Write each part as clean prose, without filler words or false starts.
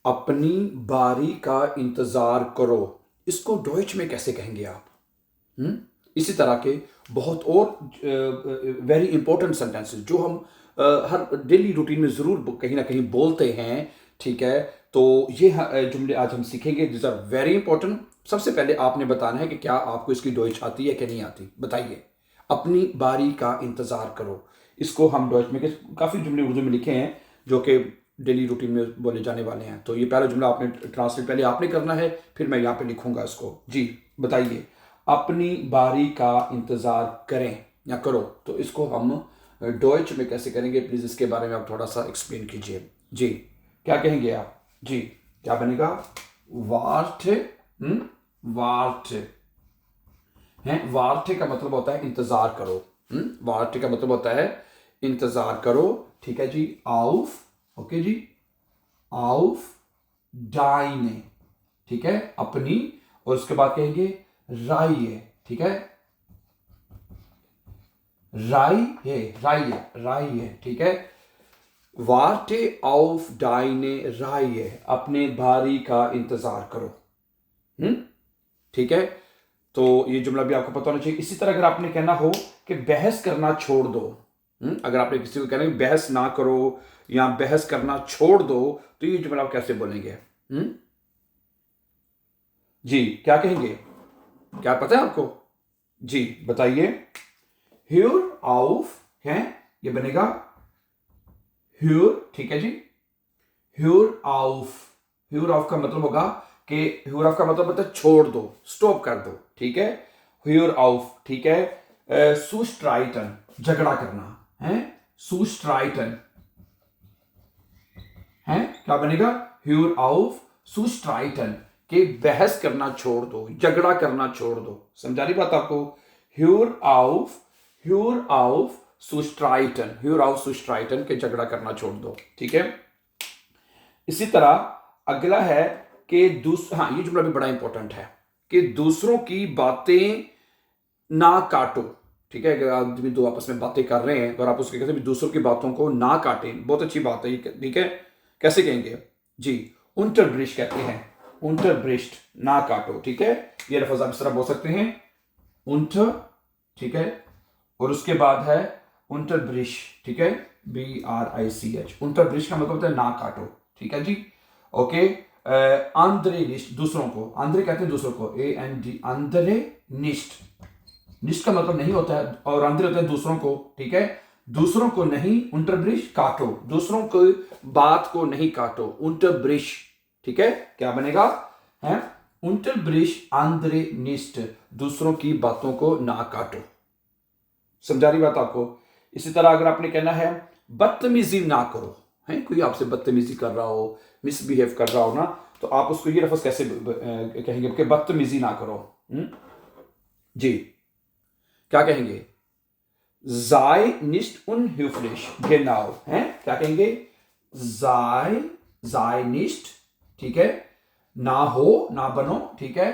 अपनी बारी का इंतजार करो, इसको डॉइच में कैसे कहेंगे आप? हम्म इसी तरह के बहुत और वेरी इंपॉर्टेंट सेंटेंसेस जो हम हर डेली रूटीन में जरूर कहीं ना कहीं बोलते हैं। ठीक है, तो ये जुमले आज हम सीखेंगे। This are very important. सबसे पहले आपने बताना है कि क्या आपको इसकी डॉइच आती है कि नहीं आती, बताइए। अपनी बारी का इंतजार करो, इसको हम डॉइच में काफ़ी जुमले उर्दू में लिखे हैं जो कि डेली रूटीन में बोले जाने वाले हैं। तो ये पहला जुमला आपने ट्रांसलेट पहले आपने करना है, फिर मैं यहाँ पे लिखूंगा इसको। जी बताइए, अपनी बारी का इंतजार करें या करो। तो इसको हम डॉइच में कैसे करेंगे, प्लीज इसके बारे में आप थोड़ा सा एक्सप्लेन कीजिए। जी क्या कहेंगे आप? जी क्या बनेगा? वार्ट। वार्ट है। वार्ट का मतलब होता है इंतजार करो। वार्ट का मतलब होता है इंतजार करो। ठीक है जी। आउफ, ओके जी, आउफ डाइने, ठीक है, अपनी। और उसके बाद कहेंगे राई है, ठीक है, राई है, राई है, राई है, ठीक है। वार्टे ऑफ डाइने राई है, अपने भारी का इंतजार करो। हम्म ठीक है, तो ये जुमला भी आपको पता होना चाहिए। इसी तरह अगर आपने कहना हो कि बहस करना छोड़ दो, अगर आपने किसी को कहना है बहस ना करो या बहस करना छोड़ दो, तो ये जुमला आप कैसे बोलेंगे? जी क्या कहेंगे? क्या पता है आपको? जी बताइए। ह्यूर ऑफ है, ये बनेगा ह्यूर, ठीक है जी। ह्यूर ऑफ, ह्यूर ऑफ का मतलब होगा कि ह्यूर ऑफ का मतलब होता है छोड़ दो, स्टॉप कर दो, ठीक है। ह्यूर ऑफ, ठीक है। सुस्ट्राइटन, झगड़ा करना है। सुस्ट्राइटन है, क्या बनेगा? ह्यूर ऑफ सुस्ट्राइटन, के बहस करना छोड़ दो, झगड़ा करना छोड़ दो। समझा रही बात आपको? ह्यूर ऑफ, ह्यूर ऑफ सुस्ट्राइटन, ह्यूर ऑफ सुस्ट्राइटन, के झगड़ा करना छोड़ दो, ठीक है। इसी तरह अगला है कि हाँ ये जुमला भी बड़ा इंपॉर्टेंट है कि दूसरों की बातें ना काटो। ठीक है, अगर आदमी दो आपस में बातें कर रहे हैं और आप उसके कहते हैं दूसरों की बातों को ना काटें, बहुत अच्छी बात है ये, ठीक है। कैसे कहेंगे? जी unterbricht कहते हैं, unterbricht, ना काटो, ठीक है। ये लफ्ज आप इस तरह बोल सकते हैं, unter, ठीक है, और उसके बाद है unterbricht, ठीक है, BRICH। unterbricht का मतलब होता है ना काटो, ठीक है जी। ओके, आंद्रे निष्ट, दूसरों को, आंद्रे कहते हैं दूसरों को, AND, आंद्रे निष्ट, निष्ठ का मतलब नहीं होता है, और आंद्रे होता है दूसरों को, ठीक है। दूसरों को नहीं, unterbricht, काटो, दूसरों की बात को नहीं काटो, unterbricht, ठीक है। क्या बनेगा? है unterbricht andere nicht, दूसरों की बातों को ना काटो। समझा रही बात आपको? इसी तरह अगर आपने कहना है बदतमीजी ना करो, है कोई आपसे बदतमीजी कर रहा हो, मिसबिहेव कर रहा हो ना, तो आप उसको ये लफ्ज कैसे कहेंगे कि बदतमीजी ना करो? जी क्या कहेंगे? sei nicht unhöflich, genau है, क्या कहेंगे? sei nicht, ठीक है, ना हो, ना बनो, ठीक है।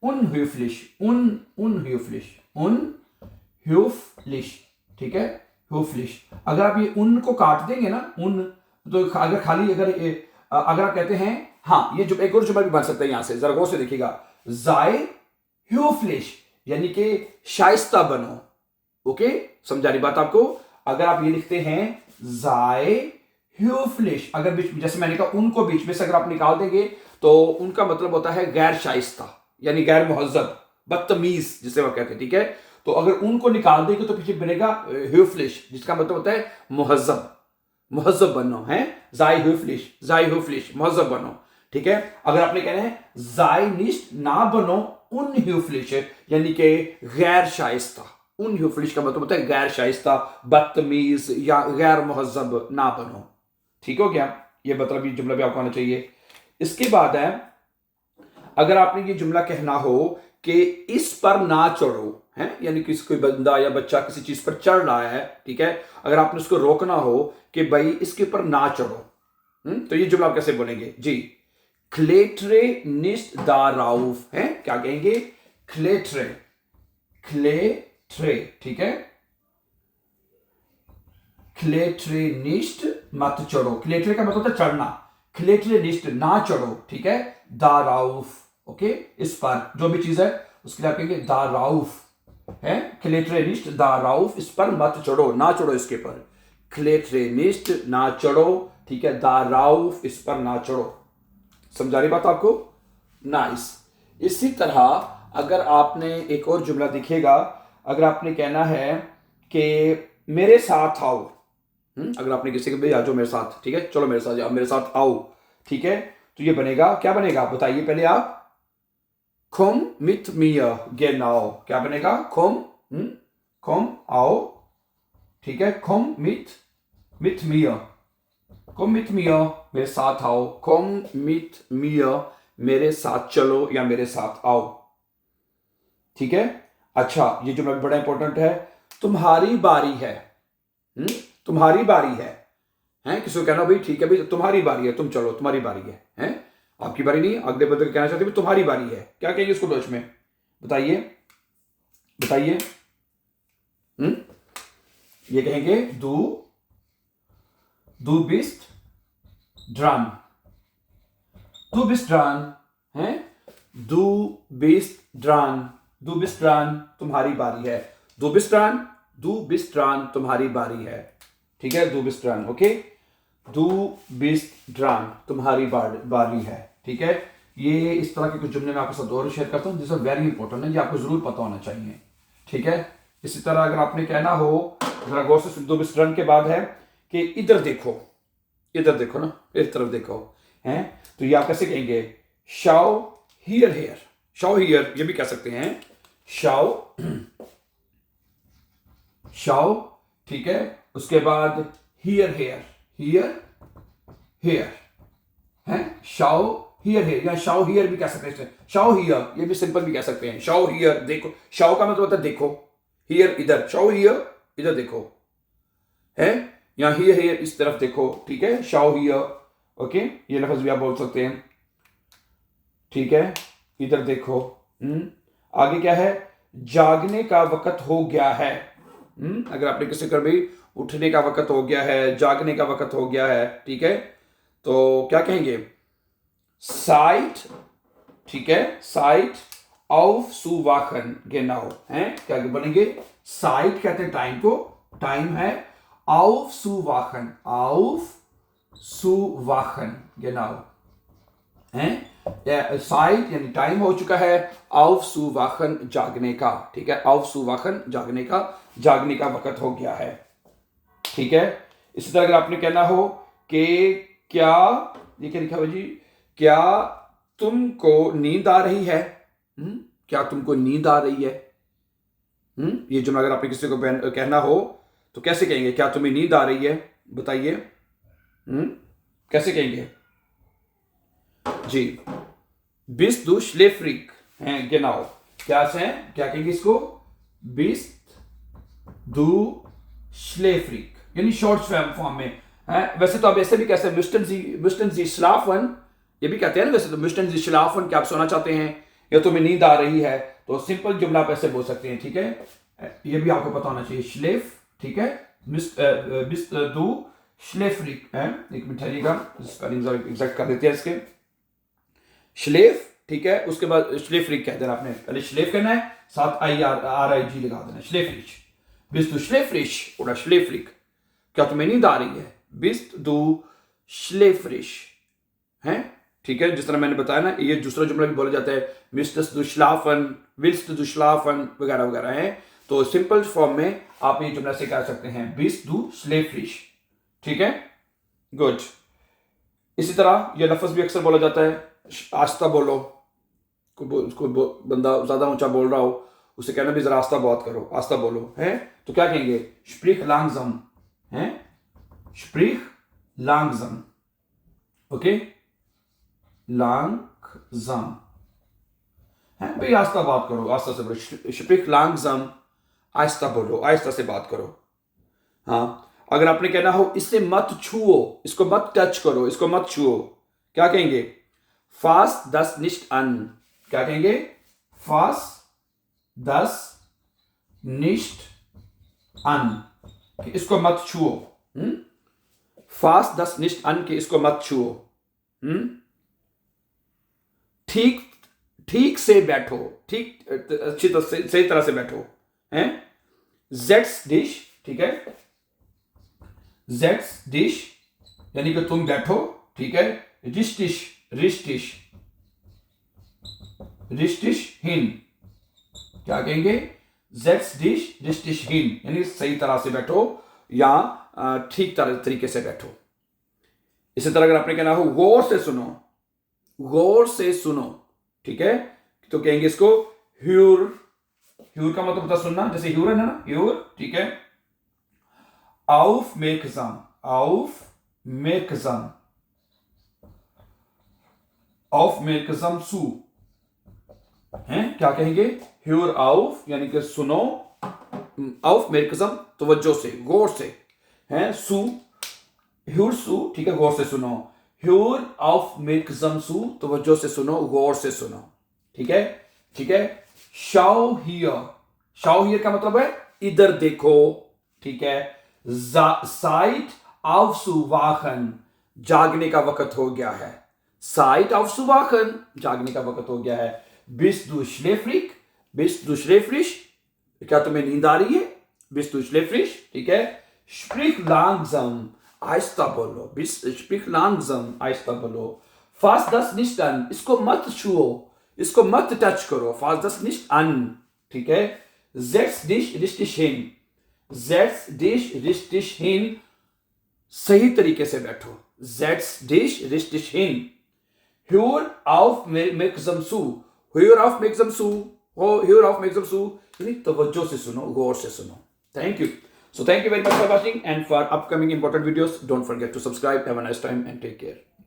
unhöflich, unhöflich, unhöflich, ठीक है, höflich। अगर आप ये उन को काट देंगे ना, उन, तो अगर खाली अगर आप कहते हैं, हाँ ये जो एक और जुमला भी बन सकता है यहां से, जरा गौर से देखिएगा। sei höflich यानी कि शाइस्ता बनो, ओके। समझा रही बात आपको? अगर आप ये लिखते हैं जाए ह्यूफ्लिश, अगर बीच, जैसे मैंने कहा उनको बीच में से अगर आप निकाल देंगे तो उनका मतलब होता है गैर शाइस्ता, यानी गैर मुहज्जब, बदतमीज जिसे वो कहते हैं, ठीक है। तो अगर उनको निकाल देंगे तो पीछे बनेगा ह्यूफ्लिश, जिसका मतलब होता है मुहज्जब, मुहज्जब बनो, है जाए ह्यूफ्लिश, जाए ह्यूफ्लिश, मुहज्जब बनो, ठीक है। अगर आपने कहना है जाए निस्ट, ना बनो उन ह्यूफ्लिश, यानी कि गैर शाइस्ता, उन ह्यूफ्लिश का मतलब होता है गैर शाइस्ता, बदतमीज या गैर मुहज्जब ना बनो, ठीक हो गया। ये मतलब ये जुमला भी आपको आना चाहिए। इसके बाद है, अगर आपने ये जुमला कहना हो कि इस पर ना चढ़ो, है यानी कि कोई बंदा या बच्चा किसी चीज पर चढ़ रहा है, ठीक है, अगर आपने उसको रोकना हो कि भाई इसके ऊपर ना चढ़ो, तो ये जुमला आप कैसे बोलेंगे? जी क्लेट्रे निस्ट दाराउफ, है क्या कहेंगे? क्लेट्रे, क्लेट्रे, ठीक है, क्लेट्रे निस्ट, मत चढ़ो। क्लेट्रे का मतलब होता है चढ़ना, क्लेटरे निस्ट ना चढ़ो, ठीक है, दाराउफ, ओके, इस पर जो भी चीज है उसके लिए आप कहेंगे दाराउफ है, क्लेटरे निस्ट दाराउफ, इस पर मत चढ़ो, ना चढ़ो इसके पर, क्लेटरे निस्ट ना चढ़ो, ठीक है, दाराउफ, इस पर ना चढ़ो। समझा रही बात आपको? नाइस। इसी तरह अगर आपने एक और जुमला दिखेगा, अगर आपने कहना है कि मेरे साथ आओ, अगर आपने किसी को भाई आ जाओ मेरे साथ, ठीक है, चलो मेरे साथ, आप मेरे साथ आओ, ठीक है, तो ये बनेगा, क्या बनेगा बताइए पहले आप, कोम मिट मिया गेनाओ, क्या बनेगा, कोम, कोम आओ, ठीक है, कोम मिट मिया, कोम मिट मिया मेरे साथ आओ, कोम मिट मिया मेरे साथ चलो या मेरे साथ आओ, ठीक है। अच्छा, ये जो बड़ा इंपॉर्टेंट है, तुम्हारी बारी है, तुम्हारी बारी है, हैं, किसी को कहना भाई ठीक है भाई तुम्हारी बारी है, तुम चलो तुम्हारी बारी है, हैं, आपकी बारी नहीं, अगले बंदे को कहना चाहते हैं तुम्हारी बारी है, क्या कहेंगे इसको डच में, बताइए बताइए, ये कहेंगे दू बिस्ट ड्रान, दू बिस्ट ड्रान है, दू बिस्ट ड्रान, दू बिस्ट ड्रान तुम्हारी बारी है, दू बिस्ट ड्रान तुम्हारी बारी है, ठीक है, दू बिस्ट ड्रान, ओके, दू बिस्ट ड्रान तुम्हारी बारी है, ठीक है। ये इस तरह के कुछ जुमले मैं आपके साथ और शेयर करता हूँ, जिससे वेरी इंपॉर्टेंट है, ये आपको जरूर पता होना चाहिए, ठीक है। इसी तरह अगर आपने कहना हो, जरा गौर से दू बिस्ट ड्रान के बाद है कि इधर देखो ना, इस तरफ देखो, हैं, तो ये आप कैसे कहेंगे, शाओ हियर हेयर, शाओ हियर, ये भी कह सकते हैं, शाओ, ठीक है, उसके बाद हियर हेयर है, शाओ हियर हेयर, या शाओ हियर भी कह सकते हैं, शाओ हियर, ये भी सिंपल भी कह सकते हैं, शाओ हियर देखो, शाओ का मतलब होता है देखो, हियर इधर, शाओ हियर इधर देखो, है, या हियर हेयर इस तरफ देखो, ठीक है, शाओ हियर, ओके, ये लफ्ज भी आप बोल सकते हैं, ठीक है, इधर देखो, आगे क्या है, जागने का वक्त हो गया है, अगर आपने किसी कर भी उठने का वक्त हो गया है, जागने का वक्त हो गया है, ठीक है, तो क्या कहेंगे, साइट, ठीक है, साइट ऑफ सुवाखन गेनाओ, हैं, क्या बनेंगे, साइट कहते हैं टाइम को, टाइम है, ऑफ सुवाखन गेनाओ, हैं, साइट यानी टाइम हो चुका है, ऑफ सुवाखन जागने का, ठीक है, ऑफ सुवाखन जागने का वक्त हो गया है, ठीक है। इसी तरह अगर आपने कहना हो कि क्या, ये क्या लिखा हुआ जी, क्या तुमको नींद आ रही है, क्या तुमको नींद आ रही है, ये जुमला अगर आपने किसी को कहना हो तो कैसे कहेंगे, क्या तुम्हें नींद आ रही है, बताइए, कैसे कहेंगे जी, बिस्ट दू श्लेफ्रिक हैं गेनाओ, क्या कहेंगे इसको, बिस्ट दू श्लेफ्रिक, यानी शॉर्ट फॉर्म में है, वैसे तो आप ऐसे भी कह सकते हैं, मिस्टन जी श्लाफन, ये भी कहते हैं ना वैसे तो, मिस्टन जी श्लाफन, क्या आप सोना चाहते हैं या तुम्हें नींद आ रही है, तो सिंपल जुमला आप ऐसे बोल सकते हैं, ठीक है, ये भी आपको पता होना चाहिए, श्लेफ, ठीक है, बिस्ट दू श्लेफ्रिक है, एक मिनट ठहरिएगा, स्पेलिंग एग्जैक्ट कर देते हैं इसके, श्लेफ, ठीक है, उसके बाद श्लेफ्रिक कह देना आपने, पहले श्लेफ कहना है, साथ IRIG लगा देना, श्लेफ्रिश, बिस्ट दू श्लेफ्रिश और श्लेफ्रिक, क्या तुम्हें नींद आ रही है, बिस्ट दू श्लेफ्रिश है, ठीक है, जिस तरह मैंने बताया ना, ये दूसरा जुमला भी बोला जाता है, मिस्टस दू श्लाफन, विल्स्ट दू श्लाफन वगैरह वगैरह है, तो सिंपल फॉर्म में आप ये जुमला से कह सकते हैं, बिस्ट दू श्लेफ्रिश, ठीक है, गुड। इसी तरह ये लफ्ज भी अक्सर बोला जाता है, आस्ता बोलो, उसको बंदा ज्यादा ऊंचा बोल रहा हो, उसे कहना भी जरा आस्ता बात करो, आस्ता बोलो, है, तो क्या कहेंगे, स्प्रीख लांगज़म, है, स्प्रीख लांगज़म, ओके, लांगज़म है भाई, आस्ता बात करो, आस्ता से बोलो, स्प्रीख लांगज़म, आहिस्ता बोलो, आहिस्ता से बात करो, हाँ। अगर आपने कहना हो इससे मत छुओ, इसको मत टच करो, इसको मत छुओ, क्या कहेंगे, फास दस निश्ट अन, क्या कहेंगे, फास दस निश्ट अन, कि इसको मत छुओ, फास दस निश्ट अन, के इसको मत छुओ, ठीक ठीक से बैठो, ठीक अच्छी तरह से, सही तरह से बैठो हैं। जेट्स डिश, ठीक है, जेट्स डिश यानी कि तुम बैठो, ठीक है। रिस्टिश रिस्टिश रिस्टिश हिन, क्या कहेंगे, जेट्स डिश रिस्टिश हिन यानी सही तरह से बैठो या ठीक तरीके से बैठो। इसी तरह अगर आपने कहना हो गौर से सुनो, गौर से सुनो, ठीक है, तो कहेंगे इसको ह्यूर। ह्यूर का मतलब होता है सुनना, जैसे ह्यूर है ना, ह्यूर, ठीक है। auf merksam, auf merksam, auf merksam zu हैं, क्या कहेंगे, ह्यूर auf यानी कि सुनो, auf merksam तवज्जो से, गौर से, हैं, सु ह्यूर सु, ठीक है, गौर से सुनो, ह्यूर auf merksam zu तवज्जो से सुनो, गौर से सुनो, ठीक है, ठीक है। शाओ हियर, शाओ हियर का मतलब है इधर देखो, ठीक है। साइट aufzuwachen, जागने का वक्त हो गया है, साइट aufzuwachen, जागने का वक्त हो गया है। Bist du schläfrig, bist du schläfrig, क्या तुम्हें नींद आ रही है, bist du schläfrig, ठीक है। Sprich langsam, आहिस्ता बोलो, sprich langsam, आहिस्ता बोलो। Fass das nicht an, इसको मत छुओ, इसको मत टच करो, fass das nicht an, ठीक है। Setz dich richtig hin, setz dich richtig hin, सही तरीके से बैठो, setz dich richtig hin। Hör auf merksam zu, hör auf merksam zu, hör auf merksam zu, यानी तवज्जो से सुनो, गौर से सुनो। Thank you. So thank you very much for watching, and for upcoming important videos, don't forget to subscribe. Have a nice time and take care.